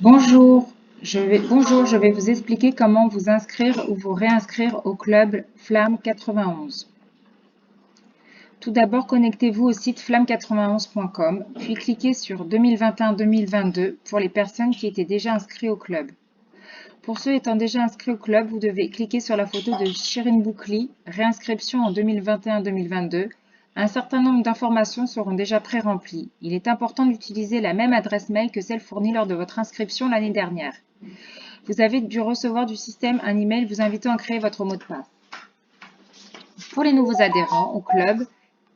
Bonjour, je vais vous expliquer comment vous inscrire ou vous réinscrire au club Flamme 91. Tout d'abord, connectez-vous au site flamme91.com, puis cliquez sur 2021-2022 pour les personnes qui étaient déjà inscrites au club. Pour ceux étant déjà inscrits au club, vous devez cliquer sur la photo de Shirin Boukli, réinscription en 2021-2022. Un certain nombre d'informations seront déjà pré-remplies. Il est important d'utiliser la même adresse mail que celle fournie lors de votre inscription l'année dernière. Vous avez dû recevoir du système un email vous invitant à créer votre mot de passe. Pour les nouveaux adhérents au club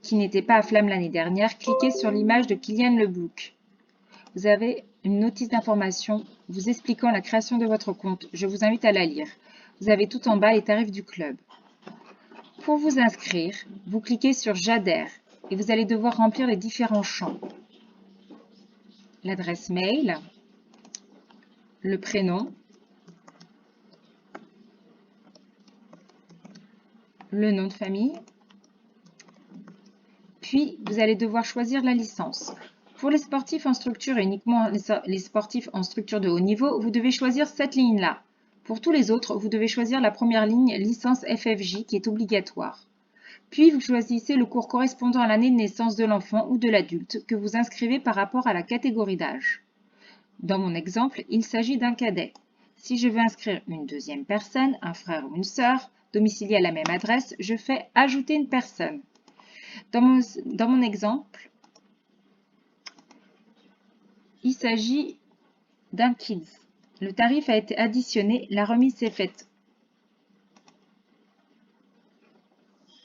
qui n'étaient pas à Flamme l'année dernière, cliquez sur l'image de Kylian Lebouc. Vous avez une notice d'information vous expliquant la création de votre compte. Je vous invite à la lire. Vous avez tout en bas les tarifs du club. Pour vous inscrire, vous cliquez sur J'adhère et vous allez devoir remplir les différents champs. L'adresse mail, le prénom, le nom de famille, puis vous allez devoir choisir la licence. Pour les sportifs en structure et uniquement les sportifs en structure de haut niveau, vous devez choisir cette ligne-là. Pour tous les autres, vous devez choisir la première ligne licence FFJ qui est obligatoire. Puis vous choisissez le cours correspondant à l'année de naissance de l'enfant ou de l'adulte que vous inscrivez par rapport à la catégorie d'âge. Dans mon exemple, il s'agit d'un cadet. Si je veux inscrire une deuxième personne, un frère ou une sœur, domicilié à la même adresse, je fais « Ajouter une personne ». Dans mon exemple, il s'agit d'un kids. Le tarif a été additionné, la remise s'est faite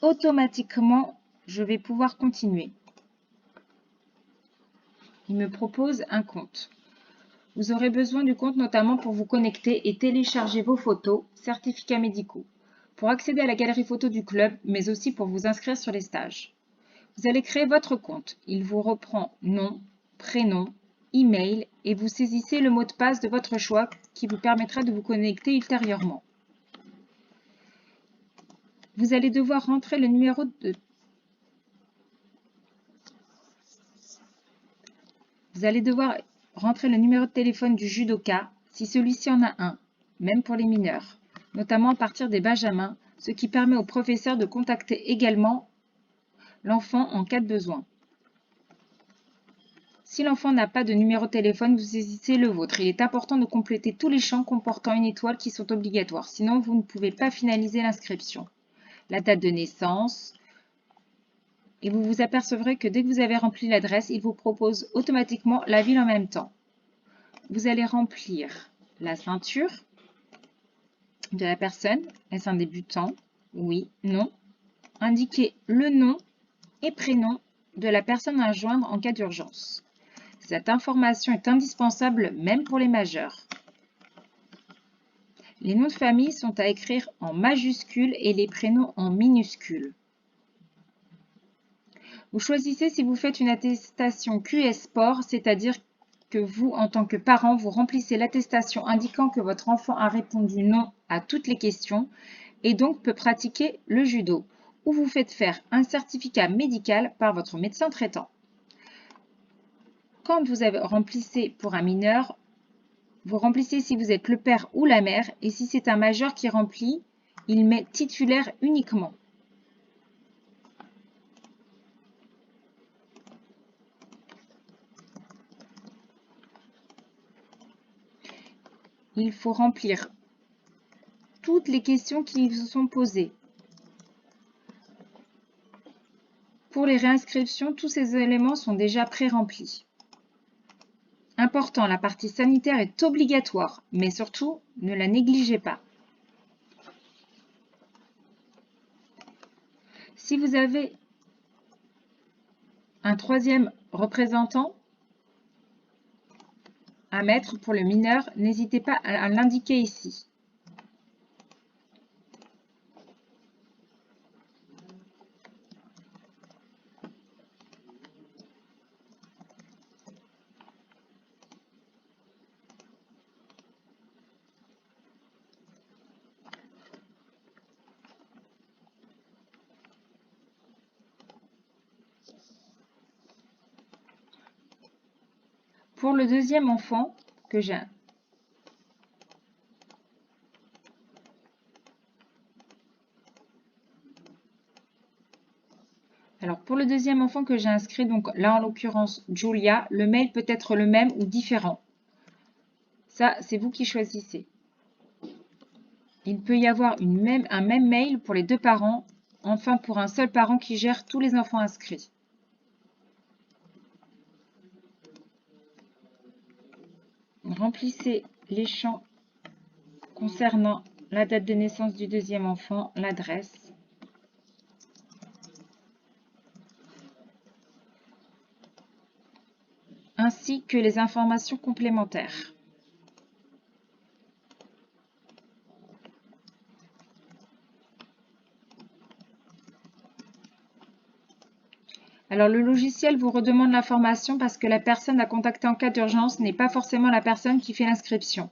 automatiquement. Je vais pouvoir continuer. Il me propose un compte. Vous aurez besoin du compte notamment pour vous connecter et télécharger vos photos, certificats médicaux, pour accéder à la galerie photo du club, mais aussi pour vous inscrire sur les stages. Vous allez créer votre compte. Il vous reprend nom, prénom, email et vous saisissez le mot de passe de votre choix qui vous permettra de vous connecter ultérieurement. Vous allez devoir rentrer le numéro de téléphone du judoka si celui-ci en a un, même pour les mineurs, notamment à partir des benjamins, ce qui permet au professeur de contacter également l'enfant en cas de besoin. Si l'enfant n'a pas de numéro de téléphone, vous saisissez le vôtre. Il est important de compléter tous les champs comportant une étoile qui sont obligatoires, sinon vous ne pouvez pas finaliser l'inscription. La date de naissance, et vous vous apercevrez que dès que vous avez rempli l'adresse, il vous propose automatiquement la ville en même temps. Vous allez remplir la ceinture de la personne. Est-ce un débutant? Oui, non. Indiquez le nom et prénom de la personne à joindre en cas d'urgence. Cette information est indispensable même pour les majeurs. Les noms de famille sont à écrire en majuscules et les prénoms en minuscules. Vous choisissez si vous faites une attestation QS Sport, c'est-à-dire que vous, en tant que parent, vous remplissez l'attestation indiquant que votre enfant a répondu non à toutes les questions et donc peut pratiquer le judo, ou vous faites faire un certificat médical par votre médecin traitant. Quand vous remplissez pour un mineur, vous remplissez si vous êtes le père ou la mère, et si c'est un majeur qui remplit, il met titulaire uniquement. Il faut remplir toutes les questions qui vous sont posées. Pour les réinscriptions, tous ces éléments sont déjà pré-remplis. Important, la partie sanitaire est obligatoire, mais surtout, ne la négligez pas. Si vous avez un troisième représentant à mettre pour le mineur, n'hésitez pas à l'indiquer ici. Pour le deuxième enfant que j'ai Alors pour le deuxième enfant que j'ai inscrit, donc là en l'occurrence Julia, le mail peut être le même ou différent. Ça, c'est vous qui choisissez. Il peut y avoir un même mail pour les deux parents, enfin pour un seul parent qui gère tous les enfants inscrits. Remplissez les champs concernant la date de naissance du deuxième enfant, l'adresse. Ainsi que les informations complémentaires. Alors le logiciel vous redemande l'information parce que la personne à contacter en cas d'urgence n'est pas forcément la personne qui fait l'inscription.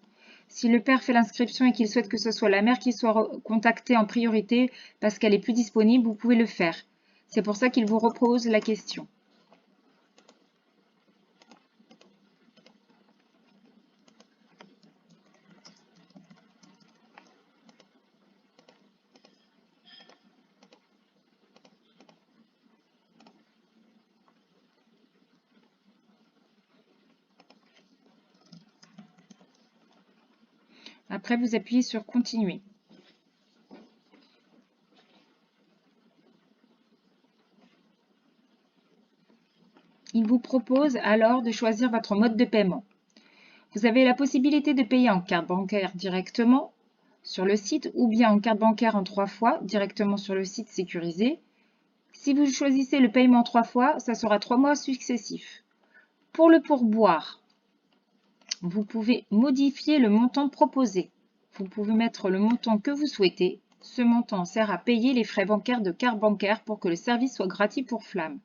Si le père fait l'inscription et qu'il souhaite que ce soit la mère qui soit contactée en priorité parce qu'elle est plus disponible, vous pouvez le faire. C'est pour ça qu'il vous repose la question. Après, vous appuyez sur Continuer. Il vous propose alors de choisir votre mode de paiement. Vous avez la possibilité de payer en carte bancaire directement sur le site ou bien en carte bancaire en 3 fois directement sur le site sécurisé. Si vous choisissez le paiement 3 fois, ça sera 3 mois successifs. Pour le pourboire, vous pouvez modifier le montant proposé. Vous pouvez mettre le montant que vous souhaitez. Ce montant sert à payer les frais bancaires de carte bancaire pour que le service soit gratuit pour Flamme.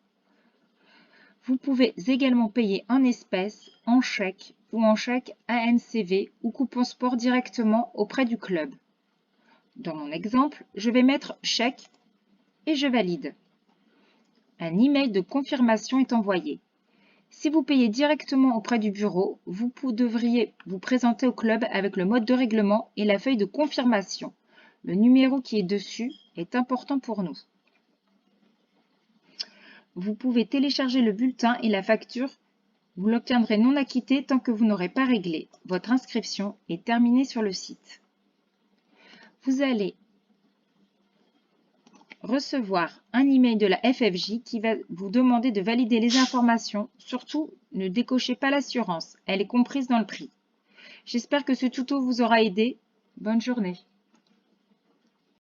Vous pouvez également payer en espèces, en chèque ou en chèque ANCV ou coupon sport directement auprès du club. Dans mon exemple, je vais mettre chèque et je valide. Un email de confirmation est envoyé. Si vous payez directement auprès du bureau, vous devriez vous présenter au club avec le mode de règlement et la feuille de confirmation. Le numéro qui est dessus est important pour nous. Vous pouvez télécharger le bulletin et la facture. Vous l'obtiendrez non acquitté tant que vous n'aurez pas réglé. Votre inscription est terminée sur le site. Vous allez recevoir un email de la FFJ qui va vous demander de valider les informations. Surtout, ne décochez pas l'assurance. Elle est comprise dans le prix. J'espère que ce tuto vous aura aidé. Bonne journée.